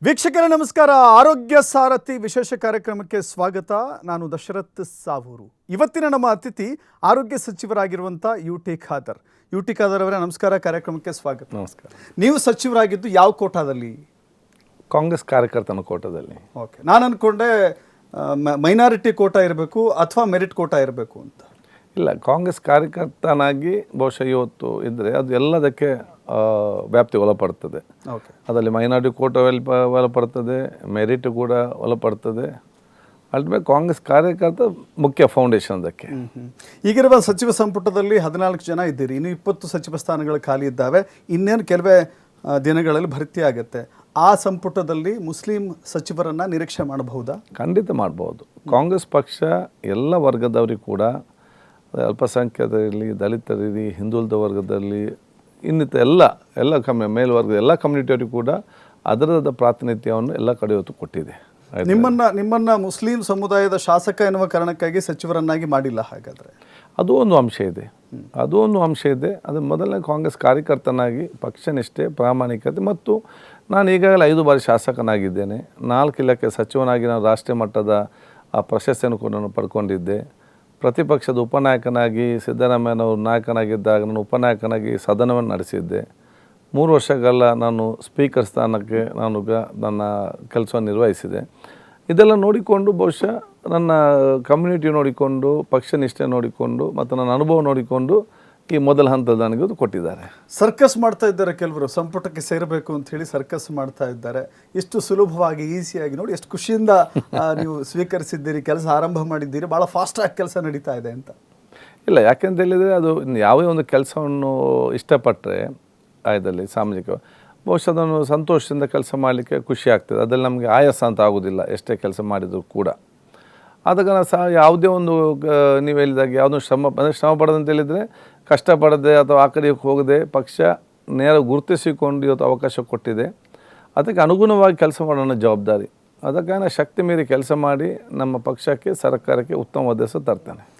ವೀಕ್ಷಕರೇ ನಮಸ್ಕಾರ. ಆರೋಗ್ಯ ಸಾರಥಿ ವಿಶೇಷ ಕಾರ್ಯಕ್ರಮಕ್ಕೆ ಸ್ವಾಗತ. ನಾನು ದಶರಥ್ ಸಾವೂರು. ಇವತ್ತಿನ ನಮ್ಮ ಅತಿಥಿ ಆರೋಗ್ಯ ಸಚಿವರಾಗಿರುವಂಥ ಯುಟಿ ಖಾದರ್. ಯುಟಿ ಖಾದರ್ ಅವರೇ ನಮಸ್ಕಾರ, ಕಾರ್ಯಕ್ರಮಕ್ಕೆ ಸ್ವಾಗತ. ನಮಸ್ಕಾರ. ನೀವು ಸಚಿವರಾಗಿದ್ದು ಯಾವ ಕೋಟಾದಲ್ಲಿ? ಕಾಂಗ್ರೆಸ್ ಕಾರ್ಯಕರ್ತನ ಕೋಟಾದಲ್ಲಿ. ಓಕೆ, ನಾನು ಅಂದ್ಕೊಂಡೆ ಮೈನಾರಿಟಿ ಕೋಟಾ ಇರಬೇಕು ಅಥವಾ ಮೆರಿಟ್ ಕೋಟಾ ಇರಬೇಕು ಅಂತ. ಇಲ್ಲ, ಕಾಂಗ್ರೆಸ್ ಕಾರ್ಯಕರ್ತನಾಗಿ ಬಹುಶಃ ಇವತ್ತು ಇದ್ದರೆ ಅದು ಎಲ್ಲದಕ್ಕೆ ವ್ಯಾಪ್ತಿ ಒಳಪಡ್ತದೆ. ಓಕೆ, ಅದರಲ್ಲಿ ಮೈನಾರಿಟಿ ಕೋಟಾ ಒಳಪಡ್ತದೆ, ಮೆರಿಟ್ ಕೂಡ ಒಳಪಡ್ತದೆ. ಅಲ್ಟಿಮೇಟ್ ಕಾಂಗ್ರೆಸ್ ಕಾರ್ಯಕರ್ತ ಮುಖ್ಯ ಫೌಂಡೇಶನ್ ಅದಕ್ಕೆ. ಈಗಿರುವ ಸಚಿವ ಸಂಪುಟದಲ್ಲಿ 14 ಜನ ಇದ್ದೀರಿ, ಇನ್ನು 20 ಸಚಿವ ಸ್ಥಾನಗಳು ಖಾಲಿ ಇದ್ದಾವೆ. ಇನ್ನೇನು ಕೆಲವೇ ದಿನಗಳಲ್ಲಿ ಭರ್ತಿ ಆಗುತ್ತೆ. ಆ ಸಂಪುಟದಲ್ಲಿ ಮುಸ್ಲಿಂ ಸಚಿವರನ್ನು ನಿರೀಕ್ಷೆ ಮಾಡಬಹುದಾ? ಖಂಡಿತ ಮಾಡ್ಬೋದು. ಕಾಂಗ್ರೆಸ್ ಪಕ್ಷ ಎಲ್ಲ ವರ್ಗದವರಿಗೆ ಕೂಡ, ಅಲ್ಪಸಂಖ್ಯಾತರಿರಲಿ, ದಲಿತರಿರಲಿ, ಹಿಂದುಳಿದ ವರ್ಗದಲ್ಲಿ, ಇನ್ನಿತ ಎಲ್ಲ ಮೇಲ್ವರ್ಗದ ಎಲ್ಲ ಕಮ್ಯುನಿಟಿಯವರಿಗೂ ಕೂಡ ಅದರದ ಪ್ರಾತಿನಿಧ್ಯವನ್ನು ಎಲ್ಲ ಕಡೆ ಹೊತ್ತು ಕೊಟ್ಟಿದೆ. ನಿಮ್ಮನ್ನ ಮುಸ್ಲಿಂ ಸಮುದಾಯದ ಶಾಸಕ ಎನ್ನುವ ಕಾರಣಕ್ಕಾಗಿ ಸಚಿವರನ್ನಾಗಿ ಮಾಡಿಲ್ಲ ಹಾಗಾದರೆ? ಅದು ಒಂದು ಅಂಶ ಇದೆ. ಅದು ಮೊದಲನೇ ಕಾಂಗ್ರೆಸ್ ಕಾರ್ಯಕರ್ತನಾಗಿ ಪಕ್ಷನಿಷ್ಠೆ, ಪ್ರಾಮಾಣಿಕತೆ, ಮತ್ತು ನಾನು ಈಗಾಗಲೇ 5 ಬಾರಿ ಶಾಸಕನಾಗಿದ್ದೇನೆ. 4 ಇಲಾಖೆ ಸಚಿವನಾಗಿ ನಾನು ರಾಷ್ಟ್ರೀಯ ಮಟ್ಟದ ಪ್ರಶಸ್ತಿಯನ್ನು ಕೂಡ ನಾನು ಪಡ್ಕೊಂಡಿದ್ದೆ. ಪ್ರತಿಪಕ್ಷದ ಉಪನಾಯಕನಾಗಿ ಸಿದ್ದರಾಮಯ್ಯನವರು ನಾಯಕನಾಗಿದ್ದಾಗ ನಾನು ಉಪನಾಯಕನಾಗಿ ಸದನವನ್ನು ನಡೆಸಿದ್ದೆ. 3 ವರ್ಷಗಳ ನಾನು ಸ್ಪೀಕರ್ ಸ್ಥಾನಕ್ಕೆ ನನ್ನ ಕೆಲಸವನ್ನು ನಿರ್ವಹಿಸಿದೆ. ಇದೆಲ್ಲ ನೋಡಿಕೊಂಡು ಬಹುಶಃ ನನ್ನ ಕಮ್ಯುನಿಟಿ ನೋಡಿಕೊಂಡು, ಪಕ್ಷ ನಿಷ್ಠೆ ನೋಡಿಕೊಂಡು ಮತ್ತು ನನ್ನ ಅನುಭವ ನೋಡಿಕೊಂಡು ಈ ಮೊದಲ ಹಂತದ ನನಗೆ ಕೊಟ್ಟಿದ್ದಾರೆ. ಸರ್ಕಸ್ ಮಾಡ್ತಾ ಇದ್ದಾರೆ ಕೆಲವರು, ಸಂಪುಟಕ್ಕೆ ಸೇರಬೇಕು ಅಂತ ಹೇಳಿ ಸರ್ಕಸ್ ಮಾಡ್ತಾ ಇದ್ದಾರೆ. ಎಷ್ಟು ಸುಲಭವಾಗಿ, ಈಸಿಯಾಗಿ ನೋಡಿ, ಎಷ್ಟು ಖುಷಿಯಿಂದ ನೀವು ಸ್ವೀಕರಿಸಿದ್ದೀರಿ, ಕೆಲಸ ಆರಂಭ ಮಾಡಿದ್ದೀರಿ, ಭಾಳ ಫಾಸ್ಟಾಗಿ ಕೆಲಸ ನಡೀತಾ ಇದೆ ಅಂತ. ಇಲ್ಲ, ಯಾಕೆಂತ ಹೇಳಿದರೆ ಅದು ಯಾವುದೇ ಒಂದು ಕೆಲಸವನ್ನು ಇಷ್ಟಪಟ್ಟರೆ ಆಯದಲ್ಲಿ ಸಾಮಾಜಿಕ ಬಹುಶಃ ಅದನ್ನು ಸಂತೋಷದಿಂದ ಕೆಲಸ ಮಾಡಲಿಕ್ಕೆ ಖುಷಿ ಆಗ್ತದೆ. ಅದರಲ್ಲಿ ನಮಗೆ ಆಯಾಸ ಅಂತ ಆಗೋದಿಲ್ಲ ಎಷ್ಟೇ ಕೆಲಸ ಮಾಡಿದರೂ ಕೂಡ. ಆದಾಗ ಸಹ ಯಾವುದೇ ಒಂದು ನೀವು ಹೇಳಿದಾಗ ಯಾವುದೋ ಶ್ರಮ ಪಡೋದಂತ ಹೇಳಿದರೆ ಕಷ್ಟಪಡದೆ ಅಥವಾ ಆ ಕಡೆ ಹೋಗದೆ ಪಕ್ಷ ನೇರ ಗುರುತಿಸಿಕೊಂಡು ಇವತ್ತು ಅವಕಾಶ ಕೊಟ್ಟಿದೆ. ಅದಕ್ಕೆ ಅನುಗುಣವಾಗಿ ಕೆಲಸ ಮಾಡೋಣ ಜವಾಬ್ದಾರಿ. ಅದಕ್ಕೆ ನಾನು ಶಕ್ತಿ ಮೀರಿ ಕೆಲಸ ಮಾಡಿ ನಮ್ಮ ಪಕ್ಷಕ್ಕೆ, ಸರ್ಕಾರಕ್ಕೆ ಉತ್ತಮ ಉದ್ದೇಶ ತರ್ತೇನೆ.